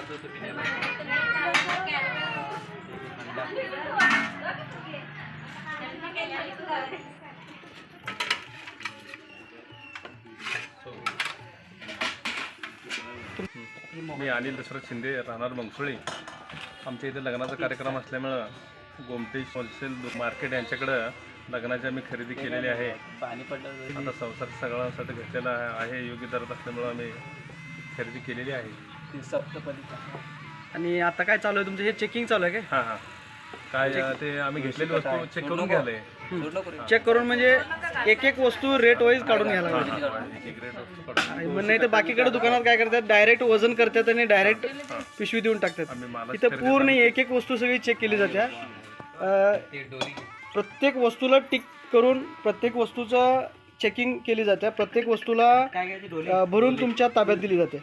मी अनिल दशरथ शिंदे, राहणार मंगसुळी. आमच्या इथे लग्नाचा कार्यक्रम असल्यामुळं गोमटी होलसेल मार्केट यांच्याकडं लग्नाची आम्ही खरेदी केलेली आहे. आता संसार सगळ्यांसाठी घेतलेला आहे. योग्य दरात असल्यामुळं आम्ही खरेदी केलेली आहे. आणि आता काय चालू आहे तुमचं? हे चेकिंग चालू आहे काय? हां काय ते आम्ही घेतलेली वस्तू चेक करून घ्यायला. चेक करून म्हणजे एक एक वस्तू रेट वाईज काढून घ्यायला लागते. एक रेट वस्तू काढून. मग नाही तर बाकीकडे दुकानात काय करतात, डायरेक्ट वजन करतात आणि डायरेक्ट पिशवी देऊन टाकतात. इथं पूर्ण एक एक वस्तू सगळी चेक केली जाते. प्रत्येक वस्तूला टिक करून प्रत्येक वस्तूचं चेकिंग केली जाते. प्रत्येक वस्तूला भरून तुमच्या ताब्यात दिली जाते.